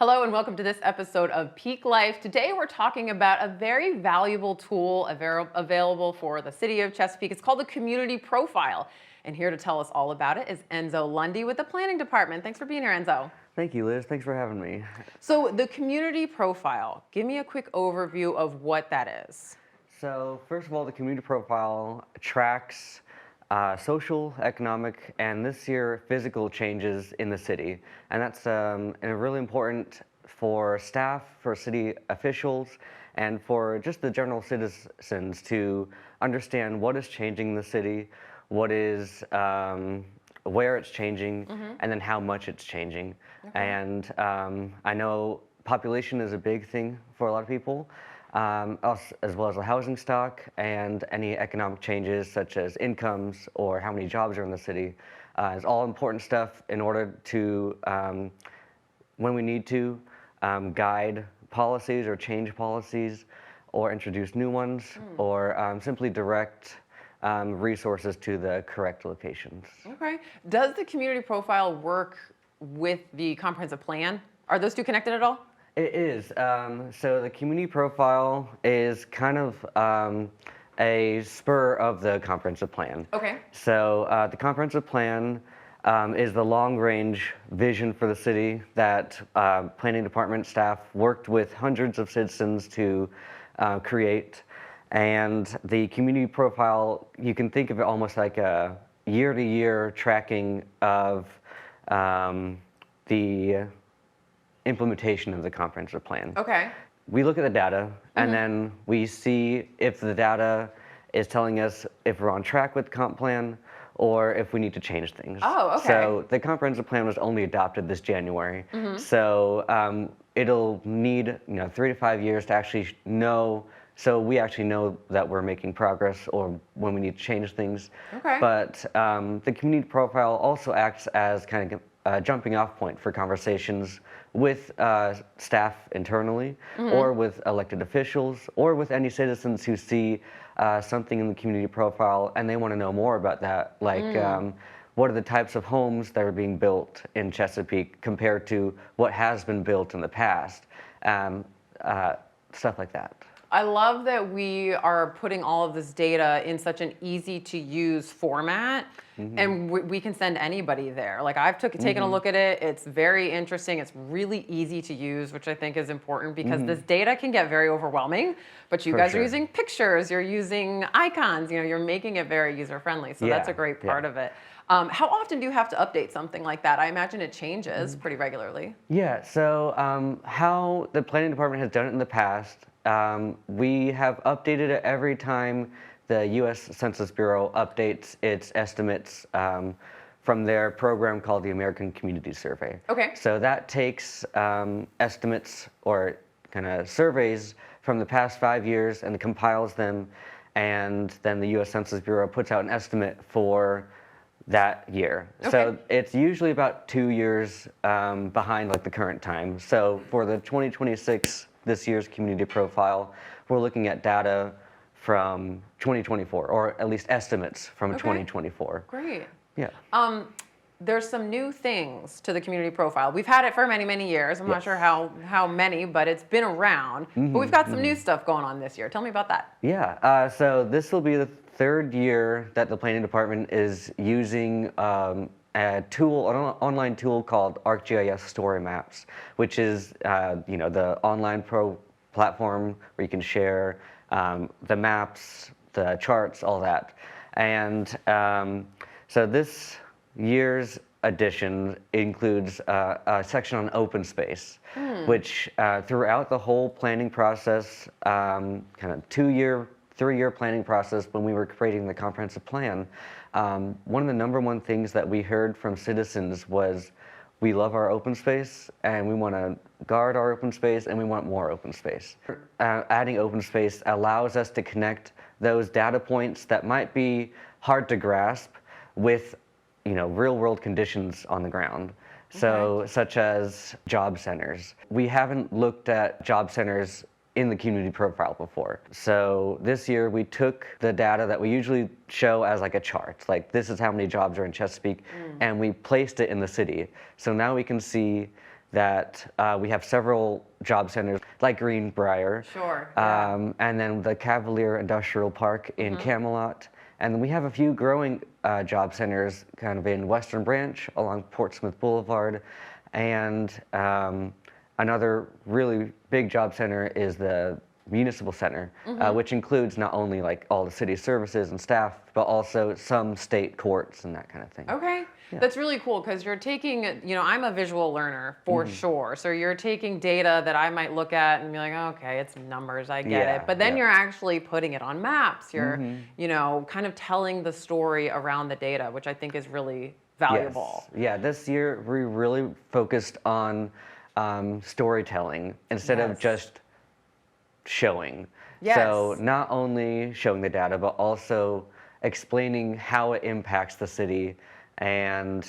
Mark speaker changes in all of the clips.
Speaker 1: Hello and welcome to this episode of Peak Life. Today we're talking about a very valuable tool available for the city of Chesapeake. It's called the Community Profile. And here to tell us all about it is Enzo Lundy with the Planning Department. Thanks for being here, Enzo.
Speaker 2: Thank you, Liz. Thanks for having me.
Speaker 1: So the Community Profile, give me a quick overview of what that is.
Speaker 2: So first of all, the Community Profile tracks social, economic, and this year physical changes in the city. And that's really important for staff, for city officials, and for just the general citizens to understand what is changing in the city, what is, where it's changing, and then how much it's changing.
Speaker 1: Okay.
Speaker 2: And I know population is a big thing for a lot of people. As well as the housing stock and any economic changes such as incomes or how many jobs are in the city is all important stuff in order to, when we need to, guide policies or change policies or introduce new ones or simply direct resources to the correct locations.
Speaker 1: Okay. Does the Community Profile work with the comprehensive plan? Are those two connected at all?
Speaker 2: It is. So the Community Profile is kind of a spur of the comprehensive plan.
Speaker 1: Okay.
Speaker 2: So the comprehensive plan is the long-range vision for the city that planning department staff worked with hundreds of citizens to create. And the Community Profile, you can think of it almost like a year-to-year tracking of the implementation of the comprehensive plan.
Speaker 1: Okay.
Speaker 2: We look at the data and then we see if the data is telling us if we're on track with the comp plan or if we need to change things.
Speaker 1: Oh, okay.
Speaker 2: So the comprehensive plan was only adopted this January. So it'll need 3 to 5 years to actually know, so we actually know that we're making progress or when we need to change things.
Speaker 1: Okay.
Speaker 2: But the Community Profile also acts as kind of a jumping off point for conversations with staff internally or with elected officials or with any citizens who see something in the Community Profile and they want to know more about that, like what are the types of homes that are being built in Chesapeake compared to what has been built in the past, stuff like that.
Speaker 1: I love that we are putting all of this data in such an easy to use format and we can send anybody there. Like I've taken a look at it. It's very interesting. It's really easy to use, which I think is important because this data can get very overwhelming, but you guys are using pictures, you're using icons, you're making it very user friendly. So that's a great part of it. How often do you have to update something like that? I imagine it changes pretty regularly.
Speaker 2: Yeah, so how the planning department has done it in the past, we have updated it every time the U.S. Census Bureau updates its estimates from their program called the American Community Survey.
Speaker 1: Okay.
Speaker 2: So that takes estimates or kind of surveys from the past 5 years and compiles them, and then the U.S. Census Bureau puts out an estimate for that year.
Speaker 1: Okay.
Speaker 2: So it's usually about 2 years behind like the current time. So for the 2026, this year's Community Profile, we're looking at data from 2024, or at least estimates from 2024.
Speaker 1: Great.
Speaker 2: Yeah.
Speaker 1: There's some new things to the Community Profile. We've had it for many, many years. I'm not sure how many, but it's been around. But we've got some new stuff going on this year. Tell me about that.
Speaker 2: Yeah. So this will be the third year that the planning department is using a tool, an online tool called ArcGIS Story Maps, which is the online platform where you can share the maps, the charts, all that. And so this year's edition includes a section on open space, which throughout the whole planning process, kind of 3-year planning process when we were creating the comprehensive plan, one of the #1 things that we heard from citizens was we love our open space and we want to guard our open space and we want more open space. Adding open space allows us to connect those data points that might be hard to grasp with real world conditions on the ground. So such as job centers. We haven't looked at job centers in the Community Profile before. So this year we took the data that we usually show as like a chart, like this is how many jobs are in Chesapeake, and we placed it in the city. So now we can see that we have several job centers like Greenbrier.
Speaker 1: Sure. Yeah.
Speaker 2: And then the Cavalier Industrial Park in Camelot. And then we have a few growing job centers kind of in Western Branch along Portsmouth Boulevard. And another really big job center is the Municipal Center, which includes not only like all the city services and staff, but also some state courts and that kind of thing.
Speaker 1: Okay. That's really cool because you're taking, I'm a visual learner for sure. So you're taking data that I might look at and be like, okay, it's numbers, I get it. But then you're actually putting it on maps. You're, kind of telling the story around the data, which I think is really valuable.
Speaker 2: Yes. Yeah, this year we really focused on storytelling instead of just showing.
Speaker 1: Yes.
Speaker 2: So not only showing the data, but also explaining how it impacts the city. And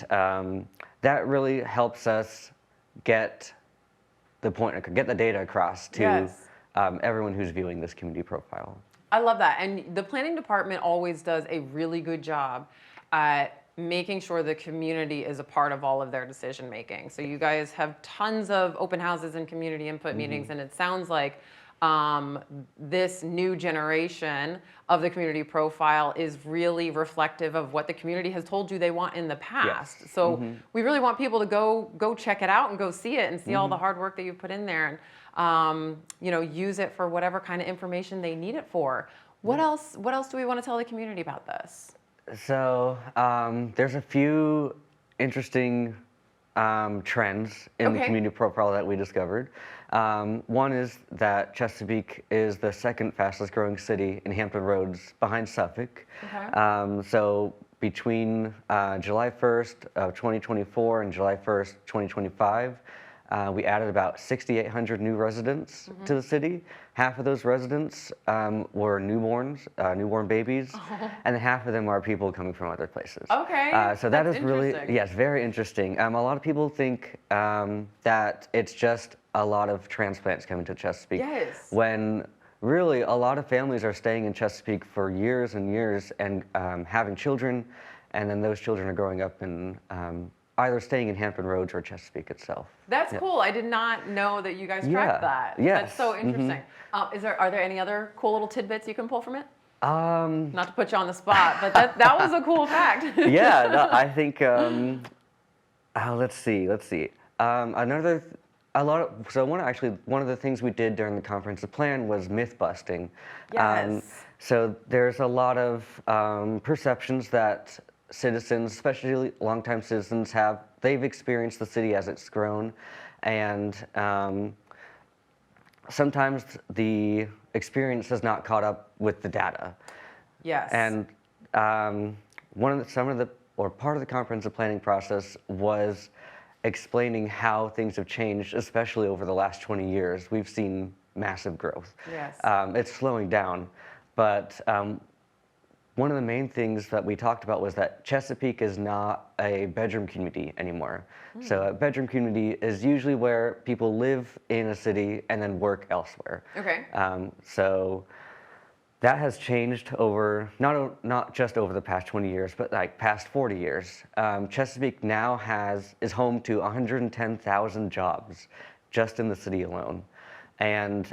Speaker 2: that really helps us get the data across to everyone who's viewing this community profile.
Speaker 1: I love that. And the planning department always does a really good job at making sure the community is a part of all of their decision making. So you guys have tons of open houses and community input meetings, and it sounds like this new generation of the community profile is really reflective of what the community has told you they want in the past.
Speaker 2: Yes.
Speaker 1: So we really want people to go check it out and go see it and see all the hard work that you've put in there, and use it for whatever kind of information they need it for. What else do we want to tell the community about this?
Speaker 2: So there's a few interesting trends in the community profile that we discovered. One is that Chesapeake is the second fastest growing city in Hampton Roads behind Suffolk.
Speaker 1: Okay.
Speaker 2: So between July 1st of 2024 and July 1st, 2025, we added about 6,800 new residents to the city. Half of those residents were newborn babies, and half of them are people coming from other places.
Speaker 1: Okay.
Speaker 2: So that is really, yes, very interesting. A lot of people think that it's just a lot of transplants coming to Chesapeake.
Speaker 1: Yes.
Speaker 2: When really a lot of families are staying in Chesapeake for years and years and having children, and then those children are growing up in either staying in Hampton Roads or Chesapeake itself.
Speaker 1: That's cool. I did not know that you guys tracked that.
Speaker 2: Yes.
Speaker 1: That's so interesting. Are there any other cool little tidbits you can pull from it? Not to put you on the spot, but that was a cool fact.
Speaker 2: Yeah, no, I think. Let's see. One of the things we did during the comprehensive plan was myth busting.
Speaker 1: Yes.
Speaker 2: So there's a lot of perceptions that citizens, especially longtime citizens, they've experienced the city as it's grown, and sometimes the experience has not caught up with the data.
Speaker 1: Yes.
Speaker 2: And part of the comprehensive planning process was explaining how things have changed, especially over the last 20 years. We've seen massive growth.
Speaker 1: Yes.
Speaker 2: It's slowing down, but one of the main things that we talked about was that Chesapeake is not a bedroom community anymore. So a bedroom community is usually where people live in a city and then work elsewhere.
Speaker 1: Okay.
Speaker 2: So that has changed over, not just over the past 20 years, but like past 40 years. Chesapeake now is home to 110,000 jobs just in the city alone. And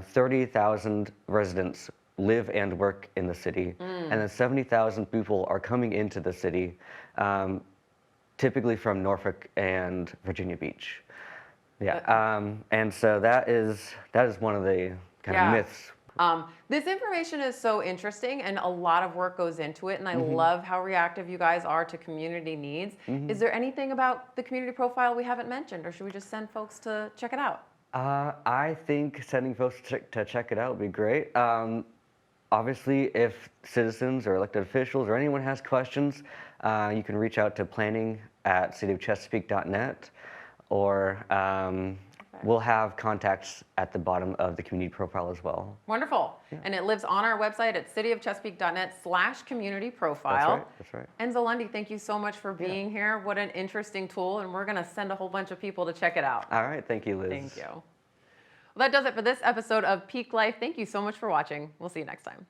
Speaker 2: 30,000 residents live and work in the city, and then 70,000 people are coming into the city, typically from Norfolk and Virginia Beach. Yeah, and so that is one of the kind of myths.
Speaker 1: This information is so interesting, and a lot of work goes into it, and I love how reactive you guys are to community needs. Is there anything about the community profile we haven't mentioned, or should we just send folks to check it out?
Speaker 2: I think sending folks to check it out would be great. Obviously, if citizens or elected officials or anyone has questions, you can reach out to planning@cityofchesapeake.net, or we'll have contacts at the bottom of the community profile as well.
Speaker 1: Wonderful. Yeah. And it lives on our website at cityofchesapeake.net/community profile.
Speaker 2: That's right.
Speaker 1: And Zalandi, thank you so much for being here. What an interesting tool, and we're going to send a whole bunch of people to check it out.
Speaker 2: All right. Thank you, Liz.
Speaker 1: Thank you. Well, that does it for this episode of Peak Life. Thank you so much for watching. We'll see you next time.